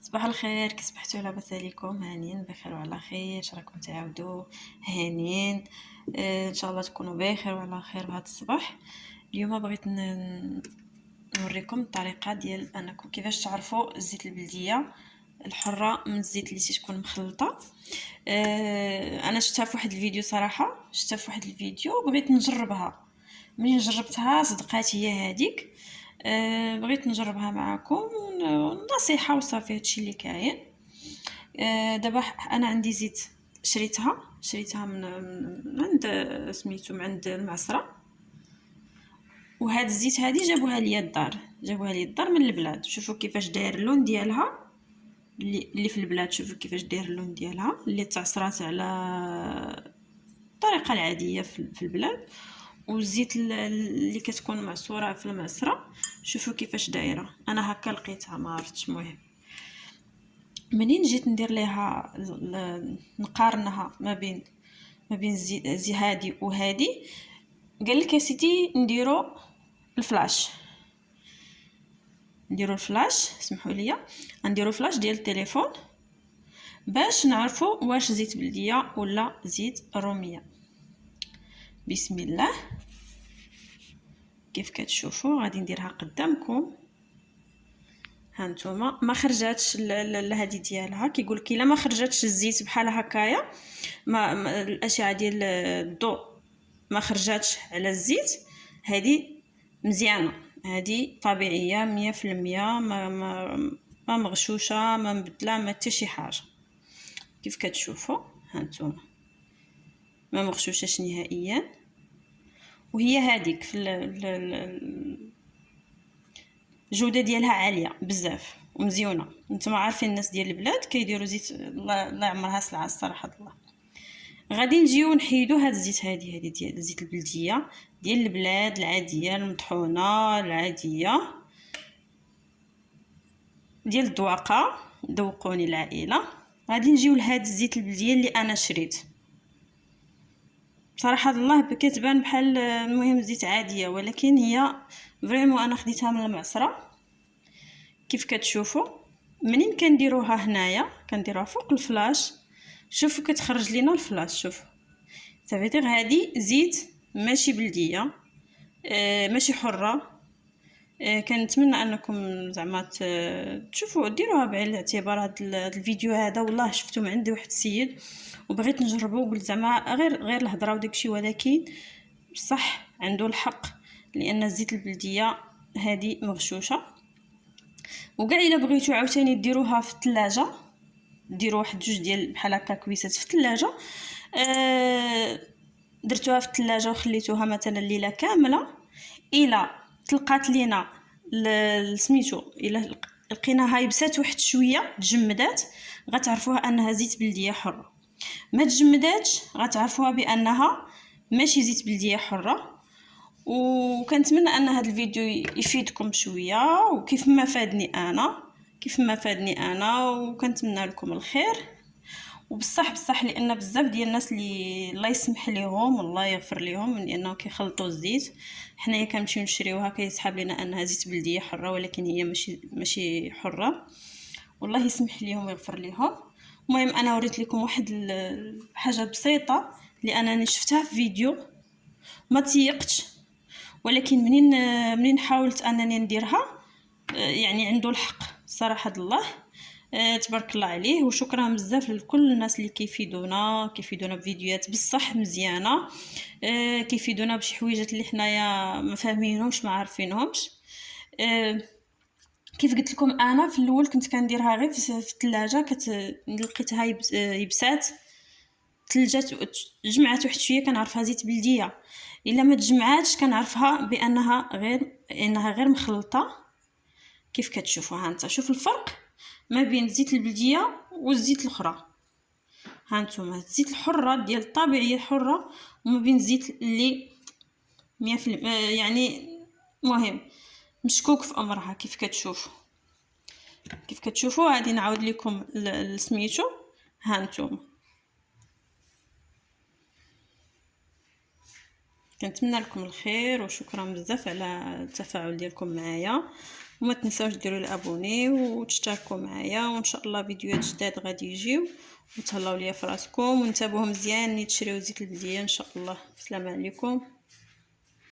صباح الخير، كي صبحتوا لاباس عليكم؟ هانيين بخير وعلى خير. راكم تعاودوا هانيين. ان شاء الله تكونوا بخير وعلى خير بهذا الصباح. اليوم بغيت نوريكم الطريقه ديال انكم كيفاش تعرفوا الزيت البلديه الحره من الزيت اللي تكون مخلطه. انا شفتها في واحد الفيديو، صراحه شفتها في واحد الفيديو وبغيت نجربها. ملي جربتها صدقات هي هذيك. بغيت نجربها معكم ونصيحه وصافي، هادشي اللي كاين. دابا انا عندي زيت شريتها من عند سميتو من عند المعصره. وهاد الزيت هادي جابوها ليا الدار من البلاد. شوفوا كيفاش داير اللون ديالها، اللي في البلاد. شوفوا كيفاش داير اللون ديالها اللي تعصرات على الطريقه العاديه في البلاد. والزيت اللي كتكون معصوره في المعصره، شوفوا كيفاش دايره. انا هكا لقيتها، ما عرفتش. المهم منين جيت ندير ليها نقارنها ما بين زي هادي وهادي، قال لك يا سيدي نديرو الفلاش. اسمحوا لي، نديرو فلاش ديال التليفون باش نعرفوا واش زيت بلديه ولا زيت روميه. بسم الله. كيف كتشوفوا غادي نديرها قدامكم. هانتوما ما خرجاتش هذه ديالها. كيقول لك الا ما خرجاتش الزيت بحال هكايا، ما الاشعه ديال الضوء ما خرجاتش على الزيت، هذه مزيانه، هذه طبيعيه 100%. ما مغشوشه، ما مبدله، ما حتى شي حاجه. كيف كتشوفوا هانتوما ما مغشوشاش نهائيا. وهي هذيك في الجوده ديالها عاليه بزاف ومزيونه. نتوما عارفين الناس ديال البلاد كيديروا زيت الله يعمرها سلعه الصراحه الله. غادي نجيو نحيدو هاد الزيت هذه ديال الزيت البلديه ديال البلاد العاديه المطحونه العاديه ديال الذواقه. ذوقوني العائله. غادي نجيو لهاد الزيت البلديه اللي انا شريت. بصراحه الله كتبان بحال المهم زيت عاديه، ولكن هي فريمون انا خديتها من المعصره. كيف كتشوفوا منين كنديروها هنايا كنديروها فوق الفلاش. شوفوا كتخرج لينا الفلاش. شوفوا صافي، هذه زيت ماشي بلديه، ماشي حره. كنتمنى انكم زعما تشوفوا ديروها بعين الاعتبار. هذا الفيديو هذا والله شفتو من عند واحد السيد وبغيت نجربه، وقلت زعما غير الهضره وداكشي، ولكن بصح عنده الحق، لان الزيت البلديه هذه مغشوشه. وكاع الا بغيتو عاوتاني ديروها في الثلاجه، ديروا واحد جوج ديال بحال هكا كويسات في الثلاجه. درتوها في الثلاجه وخليتوها مثلا ليله كامله، الا تلقات لينا سميتو الا لقيناها يبسات واحد شويه تجمدات، غتعرفوها انها زيت بلديه حره. ما تجمداتش غتعرفوها بانها ماشي زيت بلديه حره. وكنتمنى ان هذا الفيديو يفيدكم شويه، وكيف ما فادني انا وكنتمنى لكم الخير. وبصح لان بزاف ديال الناس اللي الله يسمح ليهم والله يغفر ليهم لانه كيخلطوا الزيت، حنايا كنمشيو نشريوها كيسحاب لنا انها زيت بلديه حره، ولكن هي ماشي حره. والله يسمح ليهم ويغفر ليهم. المهم انا وريت لكم واحد حاجه بسيطه اللي انا شفتها في فيديو ما تيقتش، ولكن منين حاولت انني نديرها يعني عنده الحق صراحه الله. تبارك الله عليه. وشكرا بزاف لكل الناس اللي كيفيدونا بفيديوهات بصح مزيانه، كيفيدونا بشي حويجات اللي حنايا ما فاهمينهمش ما عارفينهمش. كيف قلت لكم انا في الاول كنت كنديرها غير في الثلاجه، لقيتها يبسات تلجات جمعات واحد شويه كنعرفها زيت بلديه. الا ما تجمعاتش كنعرفها انها غير مخلطه. كيف كتشوفوا هانتا شوف الفرق ما بين الزيت البلديه والزيت الاخرى. هانتوما الزيت الحره ديال الطبيعيه الحره، وما بين الزيت اللي 100% يعني مهم مشكوك في امرها. كيف كتشوفوا غادي نعاود لكم سميتو. هانتوما كنتمنى لكم الخير وشكرا بزاف على التفاعل ديالكم معايا. وما تنساوش ديروا الابوني وتشتركوا معايا، وان شاء الله فيديوهات جداد غادي يجيو. وتهلاو ليا فراسكم وانتبهوا مزيان ني تشريو زيت البلديه ان شاء الله. السلام عليكم.